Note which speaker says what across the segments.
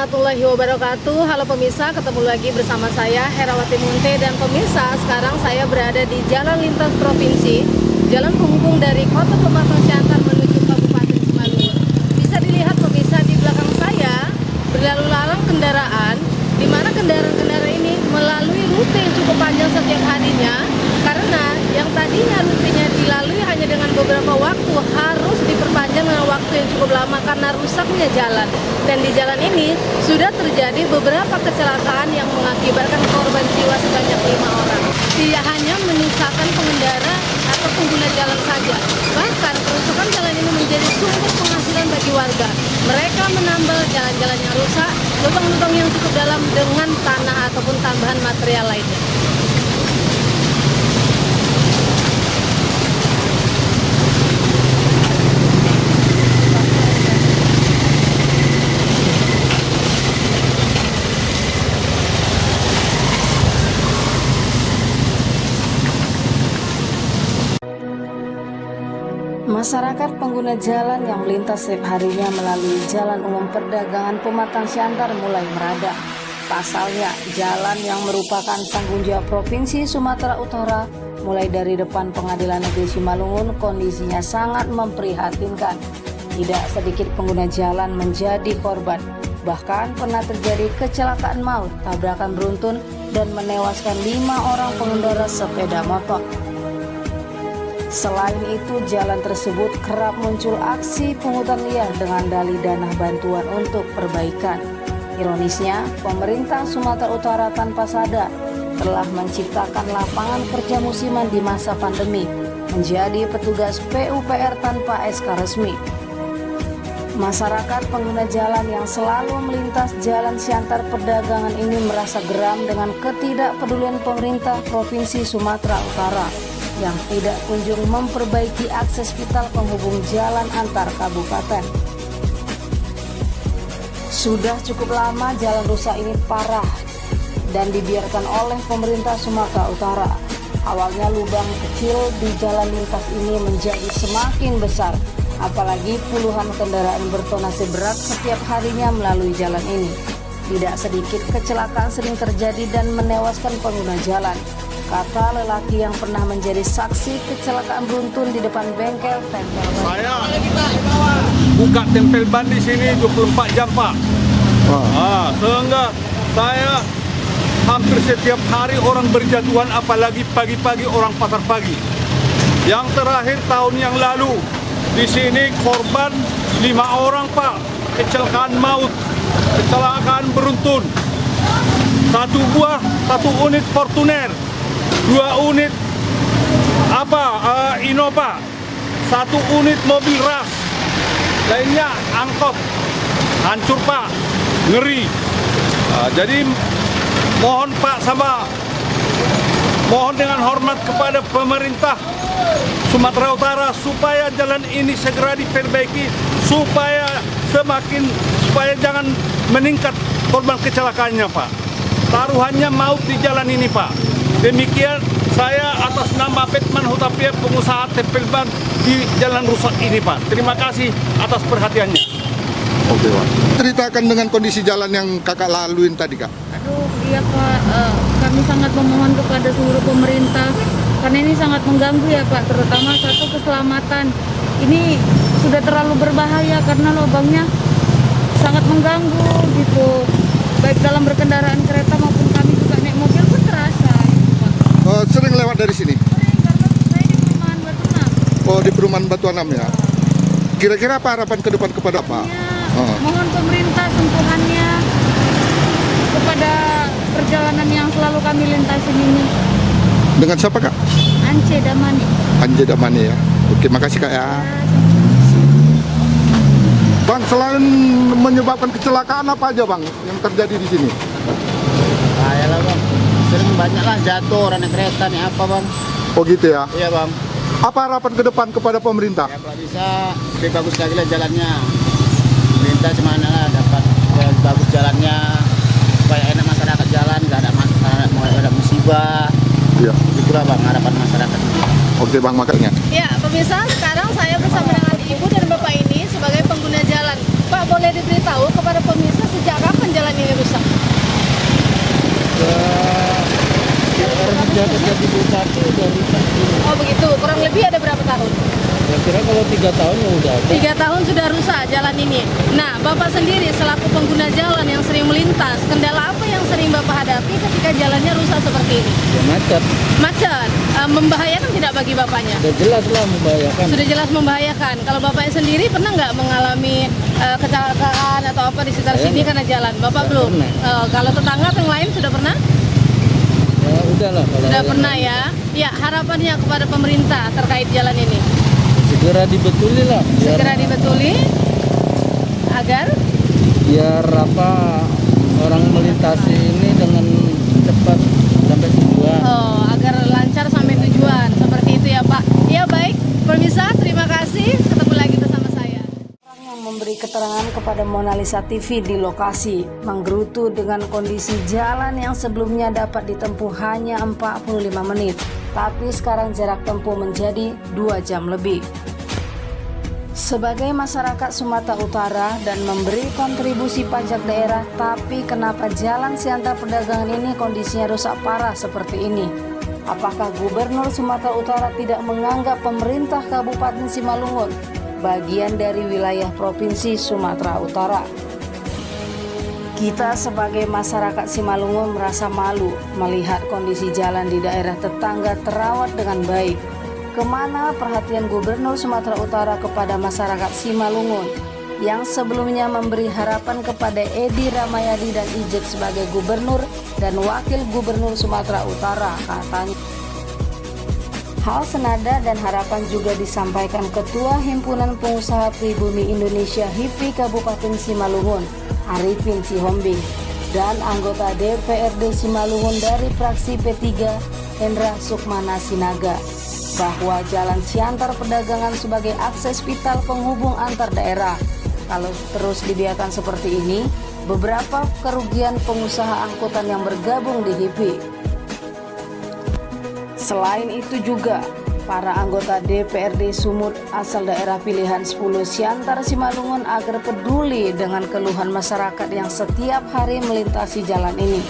Speaker 1: warahmatullahi wabarakatuh. Halo pemirsa, ketemu lagi bersama saya Herawati Munte. Dan pemirsa, sekarang saya berada di Jalan Lintas Provinsi, jalan penghubung dari Kota Pematang Siantar menuju Kabupaten Simalungun. Bisa dilihat pemirsa, di belakang saya berlalu lalang kendaraan, di mana kendaraan-kendaraan ini melalui rute yang cukup panjang setiap harinya. Karena yang tadinya rutenya dilalui hanya dengan beberapa waktu, harus diperpanjang dengan waktu yang cukup lama karena rusaknya jalan. Dan di jalan ini sudah terjadi beberapa kecelakaan yang mengakibatkan korban jiwa sebanyak 5 orang. Tidak hanya menyisakan pengendara atau pengguna jalan saja, bahkan kerusakan jalan ini menjadi sumber penghasilan bagi warga. Mereka menambal jalan-jalan yang rusak, lubang-lubang yang cukup dalam dengan tanah ataupun tambahan material lainnya. Masyarakat pengguna jalan yang melintas setiap harinya melalui Jalan Umum Perdagangan Pematang Siantar mulai meradang. Pasalnya, jalan yang merupakan tanggung jawab Provinsi Sumatera Utara, mulai dari depan Pengadilan Negeri Simalungun, kondisinya sangat memprihatinkan. Tidak sedikit pengguna jalan menjadi korban. Bahkan pernah terjadi kecelakaan maut, tabrakan beruntun, dan menewaskan 5 orang pengendara sepeda motor. Selain itu, jalan tersebut kerap muncul aksi pungutan liar dengan dalih dana bantuan untuk perbaikan. Ironisnya, pemerintah Sumatera Utara tanpa sadar telah menciptakan lapangan kerja musiman di masa pandemi, menjadi petugas PUPR tanpa SK resmi. Masyarakat pengguna jalan yang selalu melintas Jalan Siantar Perdagangan ini merasa geram dengan ketidakpedulian pemerintah Provinsi Sumatera Utara yang tidak kunjung memperbaiki akses vital penghubung jalan antar kabupaten. Sudah cukup lama jalan rusak ini parah dan dibiarkan oleh pemerintah Sumatera Utara. Awalnya lubang kecil di jalan lintas ini menjadi semakin besar, apalagi puluhan kendaraan bertonase berat setiap harinya melalui jalan ini. Tidak sedikit kecelakaan sering terjadi dan menewaskan pengguna jalan, kata lelaki yang pernah menjadi saksi kecelakaan beruntun di depan bengkel tempel ban.
Speaker 2: Saya buka tempel ban di sini 24 jam, Pak. Sehingga saya hampir setiap hari orang berjatuhan, apalagi pagi-pagi orang pasar pagi. Yang terakhir tahun yang lalu di sini korban 5 orang, Pak. Kecelakaan maut, kecelakaan beruntun. Satu unit Fortuner, 2 unit Innova, 1 unit mobil ras, lainnya angkot, hancur, Pak, ngeri. Jadi mohon Pak, mohon dengan hormat kepada pemerintah Sumatera Utara supaya jalan ini segera diperbaiki, supaya jangan meningkat korban kecelakaannya, Pak. Taruhannya maut di jalan ini, Pak. Demikian saya atas nama Batman Hutapia, pengusaha tempel ban di jalan rusak ini, Pak. Terima kasih atas perhatiannya.
Speaker 3: Oke, Pak. Ceritakan dengan kondisi jalan yang kakak laluin tadi, Kak.
Speaker 4: Aduh, iya Pak, kami sangat memohon kepada seluruh pemerintah karena ini sangat mengganggu ya Pak, terutama satu keselamatan. Ini sudah terlalu berbahaya karena lubangnya sangat mengganggu gitu, baik dalam berkendaraan kereta maupun kami juga naik mobil pun terasa.
Speaker 3: Sering lewat dari sini?
Speaker 4: Karena saya di perumahan Batu Enam.
Speaker 3: Oh, di perumahan Batu Enam ya. Kira-kira apa harapan ke depan kepada Pak?
Speaker 4: Mohon pemerintah sentuhannya kepada perjalanan yang selalu kami lintasin ini.
Speaker 3: Dengan siapa, Kak?
Speaker 4: Ance Damani.
Speaker 3: Anje Damani ya. Oke, makasih, Kak ya. Bang, selain menyebabkan kecelakaan apa aja, Bang, yang terjadi di sini?
Speaker 5: Bahaya lah, Bang. Sering banyak lah jatuh orang naik kereta nih apa, Bang.
Speaker 3: Oh gitu ya.
Speaker 5: Iya, Bang.
Speaker 3: Apa harapan ke depan kepada pemerintah?
Speaker 5: Ya kalau bisa lebih bagus lagi lah jalannya. Pemerintah gimana lah dapat lebih bagus jalannya supaya enak masyarakat jalan, nggak ada masalah, mau ada musibah.
Speaker 3: Iya.
Speaker 5: Itulah, Bang, harapan masyarakat.
Speaker 3: Oke, Bang, makanya.
Speaker 1: Ya, pemirsa, sekarang saya bersama dengan Ibu dan Bapak ini sebagai pengguna jalan. Pak, boleh diberitahu kepada pemirsa sejak kapan jalan ini rusak?
Speaker 6: Orang sejak terjadi bersatu udah rusak dulu.
Speaker 1: Oh begitu, kurang lebih ada berapa tahun?
Speaker 6: Kira-kira kalau 3 tahun ya udah ada.
Speaker 1: 3 tahun sudah rusak jalan ini. Nah, Bapak sendiri selaku pengguna jalan yang sering melintas, kendala apa yang sering Bapak hadapi ketika jalannya rusak seperti ini?
Speaker 6: Ya macet.
Speaker 1: Macet, membahayakan tidak bagi Bapaknya?
Speaker 6: Udah jelas lah membahayakan.
Speaker 1: Sudah jelas membahayakan. Kalau Bapaknya sendiri pernah nggak mengalami kecelakaan atau apa di sekitar
Speaker 6: Saya
Speaker 1: sini
Speaker 6: nggak.
Speaker 1: karena jalan? Bapak
Speaker 6: Nggak
Speaker 1: belum?
Speaker 6: pernah.
Speaker 1: Kalau tetangga atau yang lain sudah pernah?
Speaker 6: Ya udah lah kalau
Speaker 1: Sudah
Speaker 6: yang
Speaker 1: pernah ya? Ya, harapannya kepada pemerintah terkait jalan ini?
Speaker 6: segera dibetulin lah.
Speaker 1: Segera dibetuli agar
Speaker 6: biar apa orang melintasi ini dengan cepat sampai tujuan.
Speaker 1: agar lancar sampai tujuan. Seperti itu ya Pak. Ya baik, pemirsa terima kasih. Ketemu lagi bersama saya. Orang yang memberi keterangan kepada Monalisa TV di lokasi menggerutu dengan kondisi jalan yang sebelumnya dapat ditempuh hanya 45 menit. Tapi sekarang jarak tempuh menjadi 2 jam lebih. Sebagai masyarakat Sumatera Utara dan memberi kontribusi pajak daerah, tapi kenapa jalan Siantar Perdagangan ini kondisinya rusak parah seperti ini? Apakah Gubernur Sumatera Utara tidak menganggap pemerintah Kabupaten Simalungun bagian dari wilayah Provinsi Sumatera Utara? Kita sebagai masyarakat Simalungun merasa malu melihat kondisi jalan di daerah tetangga terawat dengan baik. Kemana perhatian Gubernur Sumatera Utara kepada masyarakat Simalungun yang sebelumnya memberi harapan kepada Edi Ramayadi dan Ijek sebagai Gubernur dan Wakil Gubernur Sumatera Utara, katanya. Hal senada dan harapan juga disampaikan Ketua Himpunan Pengusaha Pribumi Indonesia HIPI Kabupaten Simalungun, Arifin Sihombing, dan anggota DPRD Simalungun dari fraksi P3, Hendra Sukmana Sinaga, bahwa jalan Siantar Perdagangan sebagai akses vital penghubung antar daerah. Kalau terus dibiarkan seperti ini, beberapa kerugian pengusaha angkutan yang bergabung di HIPI. Selain itu juga, para anggota DPRD Sumut asal daerah pilihan 10 Siantar Simalungun agar peduli dengan keluhan masyarakat yang setiap hari melintasi jalan ini.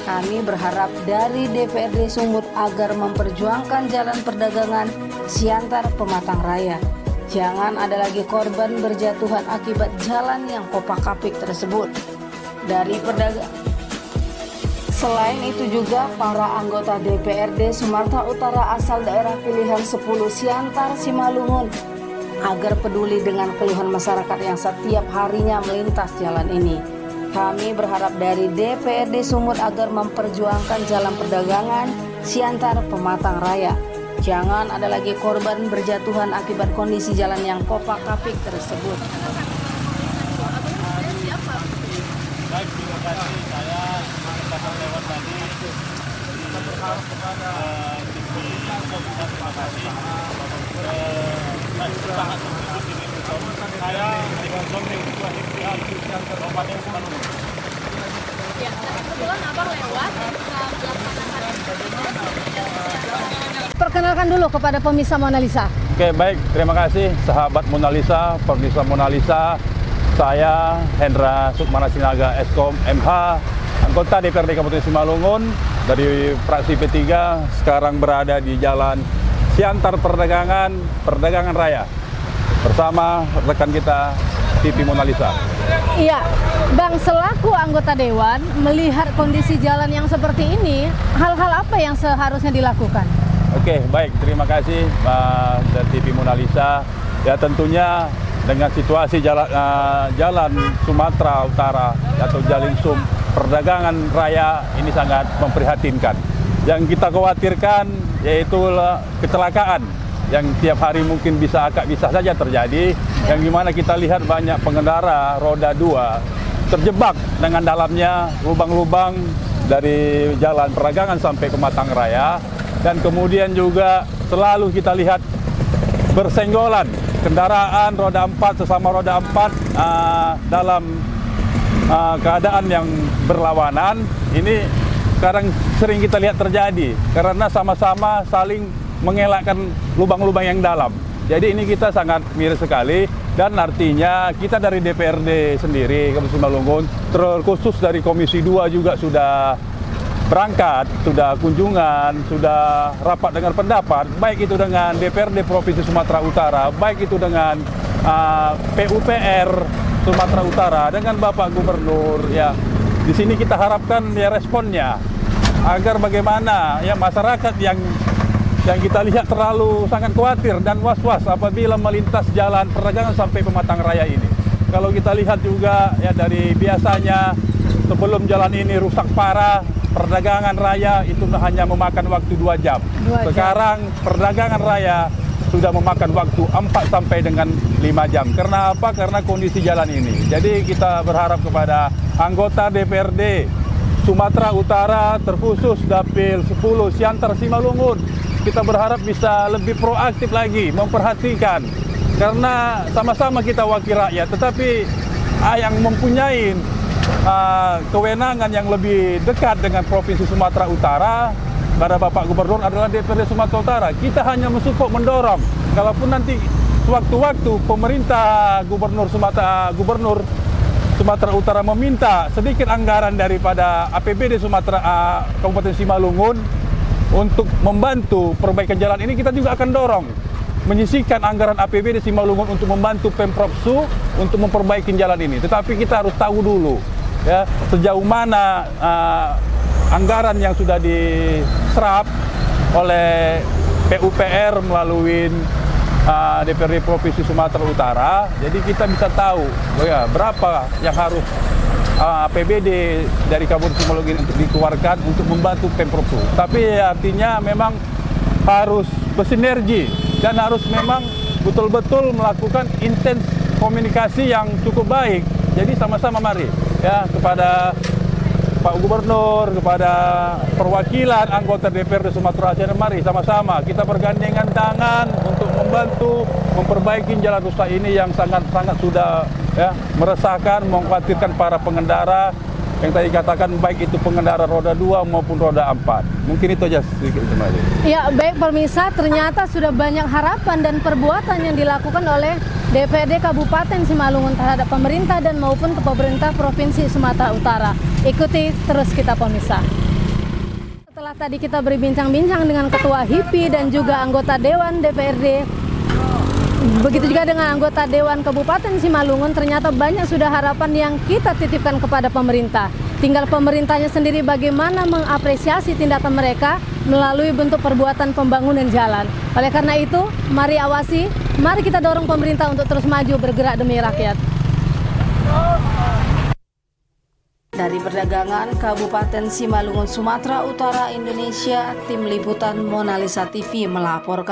Speaker 1: Kami berharap dari DPRD Sumut agar memperjuangkan jalan perdagangan Siantar Pematang Raya. Jangan ada lagi korban berjatuhan akibat jalan yang kopak-kapik tersebut. Dari pedagang. Selain itu juga para anggota DPRD Sumatera Utara asal daerah pilihan 10 Siantar Simalungun agar peduli dengan keluhan masyarakat yang setiap harinya melintas jalan ini. Kami berharap dari DPRD Sumut agar memperjuangkan jalan perdagangan Siantar Pematang Raya. Jangan ada lagi korban berjatuhan akibat kondisi jalan yang kopak-kapik tersebut.
Speaker 2: Baik, terima kasih. Saya datang lewat tadi. Kita berharap kepada TV, terima kasih. Sangat mendukung ini. Saya dengan Somning Ketua HIPI Kabupaten Simalungun.
Speaker 1: Ya, kebetulan Abang lewat. Perkenalkan dulu kepada pemirsa Monalisa.
Speaker 2: Oke, baik. Terima kasih sahabat Monalisa, pemirsa Monalisa. Saya Hendra Sukmana Sinaga, Eskom MH, anggota DPRD Kabupaten Simalungun dari fraksi P3, sekarang berada di Jalan Siantar Perdagangan Raya bersama rekan kita TV Monalisa.
Speaker 1: Iya, Bang, selaku anggota Dewan melihat kondisi jalan yang seperti ini, hal-hal apa yang seharusnya dilakukan?
Speaker 2: Oke, baik. Terima kasih dan TV Monalisa. Ya, tentunya dengan situasi jalan Sumatera Utara atau Jalan Sum Perdagangan Raya ini sangat memprihatinkan. Yang kita khawatirkan yaitu kecelakaan yang tiap hari mungkin bisa saja terjadi, yang dimana kita lihat banyak pengendara roda 2 terjebak dengan dalamnya lubang-lubang dari Jalan Perdagangan sampai ke Matang Raya, dan kemudian juga selalu kita lihat bersenggolan kendaraan roda 4 sesama roda 4 dalam keadaan yang berlawanan. Ini sekarang sering kita lihat terjadi karena sama-sama saling mengelakkan lubang-lubang yang dalam.
Speaker 7: Jadi ini kita sangat miris sekali, dan artinya kita dari DPRD sendiri Kabupaten Simalungun, terkhusus dari Komisi 2 juga sudah berangkat, sudah kunjungan, sudah rapat dengar pendapat, baik itu dengan DPRD Provinsi Sumatera Utara, baik itu dengan PUPR Sumatera Utara, dengan Bapak Gubernur. Ya, di sini kita harapkan ya responnya, agar bagaimana ya masyarakat yang kita lihat terlalu sangat khawatir dan was-was apabila melintas jalan perdagangan sampai Pematang Raya ini. Kalau kita lihat juga ya dari biasanya sebelum jalan ini rusak parah, perdagangan raya itu hanya memakan waktu 2 jam. Sekarang perdagangan raya sudah memakan waktu 4 sampai dengan 5 jam. Karena apa? Karena kondisi jalan ini. Jadi kita berharap kepada anggota DPRD Sumatera Utara, terkhusus Dapil 10 Siantar Simalungun, kita berharap bisa lebih proaktif lagi, memperhatikan. Karena sama-sama kita wakil rakyat, tetapi yang mempunyai kewenangan yang lebih dekat dengan Provinsi Sumatera Utara pada Bapak Gubernur adalah DPRD Sumatera Utara. Kita hanya mensupport, mendorong. Kalaupun nanti sewaktu-waktu pemerintah Gubernur Sumatera Utara meminta sedikit anggaran daripada APBD Kabupaten Simalungun untuk membantu perbaikan jalan ini, kita juga akan dorong menyisihkan anggaran APBD Simalungun untuk membantu Pemprov Su untuk memperbaiki jalan ini. Tetapi kita harus tahu dulu ya sejauh mana anggaran yang sudah diserap oleh PUPR melalui DPRD Provinsi Sumatera Utara. Jadi kita bisa tahu ya berapa yang harus APBD dari Kabupaten Simalungun untuk dikeluarkan untuk membantu Pemprov Su. Tapi artinya memang harus bersinergi dan harus memang betul-betul melakukan intens komunikasi yang cukup baik. Jadi sama-sama mari ya kepada Pak Gubernur, kepada perwakilan anggota DPRD Sumatera Utara, mari sama-sama kita bergandengan tangan untuk membantu memperbaiki jalan rusak ini yang sangat-sangat sudah ya meresahkan, mengkhawatirkan para pengendara yang tadi katakan baik itu pengendara roda 2 maupun roda 4. Mungkin itu aja sedikit kembali.
Speaker 1: Ya, baik pemirsa, ternyata sudah banyak harapan dan perbuatan yang dilakukan oleh DPRD Kabupaten Simalungun terhadap pemerintah dan maupun ke pemerintah Provinsi Sumatera Utara. Ikuti terus kita pemirsa. Setelah tadi kita berbincang-bincang dengan Ketua HIPI dan juga anggota Dewan DPRD, begitu juga dengan anggota Dewan Kabupaten Simalungun, ternyata banyak sudah harapan yang kita titipkan kepada pemerintah. Tinggal pemerintahnya sendiri bagaimana mengapresiasi tindakan mereka melalui bentuk perbuatan pembangunan jalan. Oleh karena itu, mari awasi, mari kita dorong pemerintah untuk terus maju bergerak demi rakyat. Dari Perdagangan Kabupaten Simalungun, Sumatera Utara, Indonesia, Tim Liputan Mona Lisa TV melaporkan.